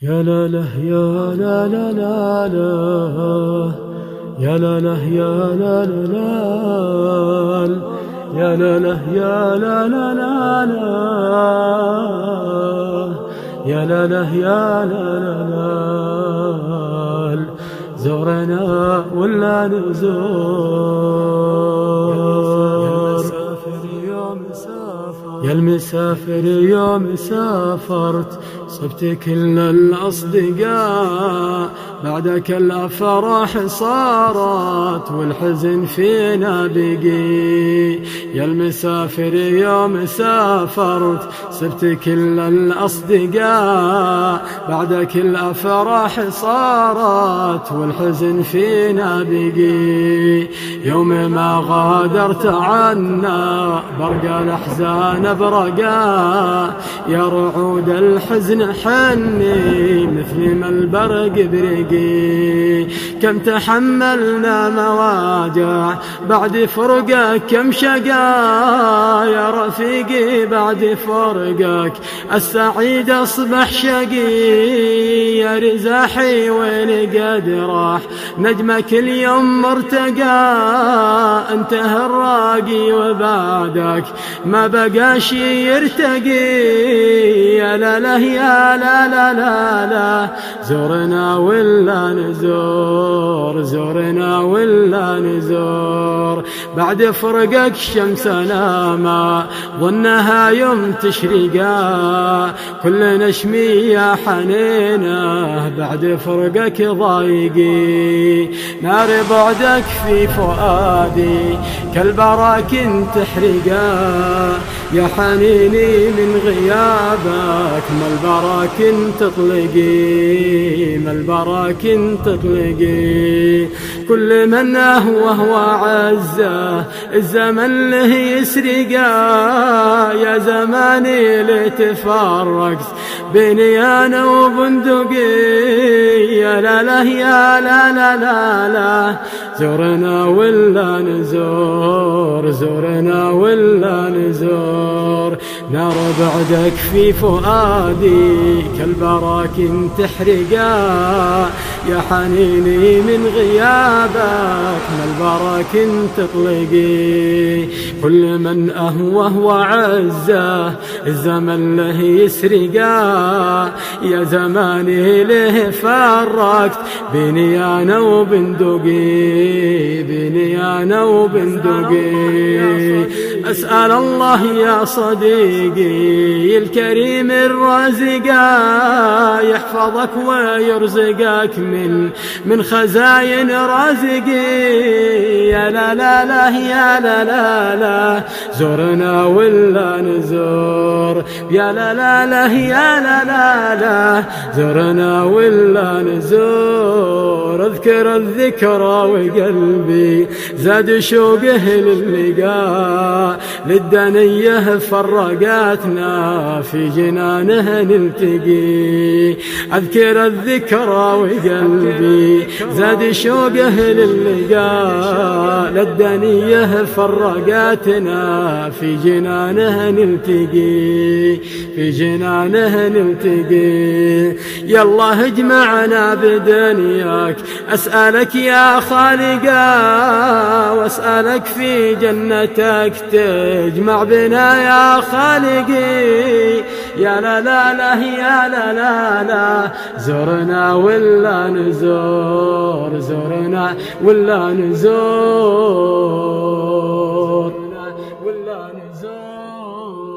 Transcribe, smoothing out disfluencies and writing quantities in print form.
يا لا لا يا لا لا لا لا، يا لا لا يا لا لا لا، يا لا لا يا لا لا لا لا، يا لا لا يا لا لا لا. زورنا ولا نزور؟ يا المسافر يوم سافرت صبت كل الأصدقاء، بعدك الأفراح صارت والحزن فينا بقي. يا المسافر يوم سافرت صبت كل الأصدقاء، بعدك الأفراح صارت والحزن فينا بقي. يوم ما غادرت عنا برقى الأحزان برقا، يا رعود الحزن حني مثل ما البرق برقي. كم تحملنا مواجع بعد فرقك، كم شقا يا رفيقي بعد فرقك. السعيد أصبح شقي يا رزاحي، وين قد راح نجمك اليوم مرتقى. انتهى الراقي وبعدك ما بقى شي يرتقي. يا لا لا يا لا لا لا لا، زورنا ولا نزور؟ زورنا ولا نزور؟ بعد فرقك شمسنا ما ظنها يوم تشرقا، كل نشمي يا حنينه بعد فرقك ضايقي. نار بعدك في فؤادي كالبراكن تحرقا، يا حنيني من غيابك ما البراكن تطلقي، ما البراكن تطلقي. كل من هو عزه الزمن له يسرقا، يا زماني لتفرقت بيني انا وبندقي. يا لا لا يا لا لا لا لا، زورنا ولا نزور؟ زورنا ولا نزور؟ نار بعدك في فؤادي كالبراكن تحرقا، يا حنيني من غيابك ما البراكن تطلقي. كل من هو عزه الزمن له يسرقا، يا زماني له فرقت بيني انا وبندقي، بيني انا وبندقي. أسأل الله يا صديقي الكريم الرازقا، يحفظك ويرزقك من خزاين رازقي. يا لا لا لا يا لا لا لا، زورنا ولا نزور؟ يا لا لا لا يا لا لا لا، زورنا ولا نزور؟ اذكر الذكرى وقلبي زاد شوقه للقاء، للدنيه فرقاتنا في جنانه نلتقي. اذكر الذكرى وقلبي زاد شوقه للقاء، للدنيه فرقاتنا في جنانه نلتقي، في جنانه نلتقي. يلا اجمعنا بدنياك أسألك يا خالقا، واسألك في جنتك تجمع بنا يا خالقي. يا لا لا لا يا لا لا لا، زورنا ولا نزور؟ زورنا ولا نزور؟ ولا نزور؟